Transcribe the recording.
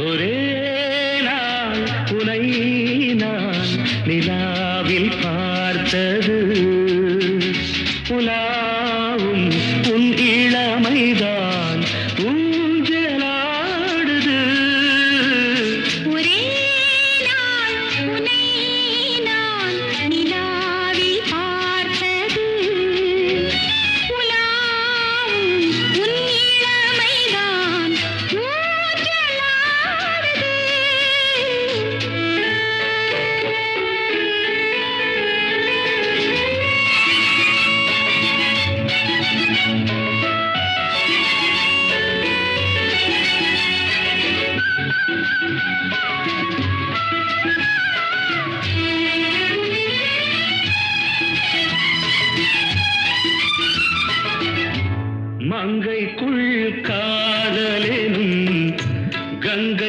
ஒரே நாள் உனை நான் நிலாவில் பார்த்தது உலாவும் உன் இளமைதான் ஊஞ்சலாடுது. ஒரே நாள் உன்னை நான் நிலாவில் பார்த்தது உலாவும் உன் இளமைதான் ஊஞ்சலாடுது.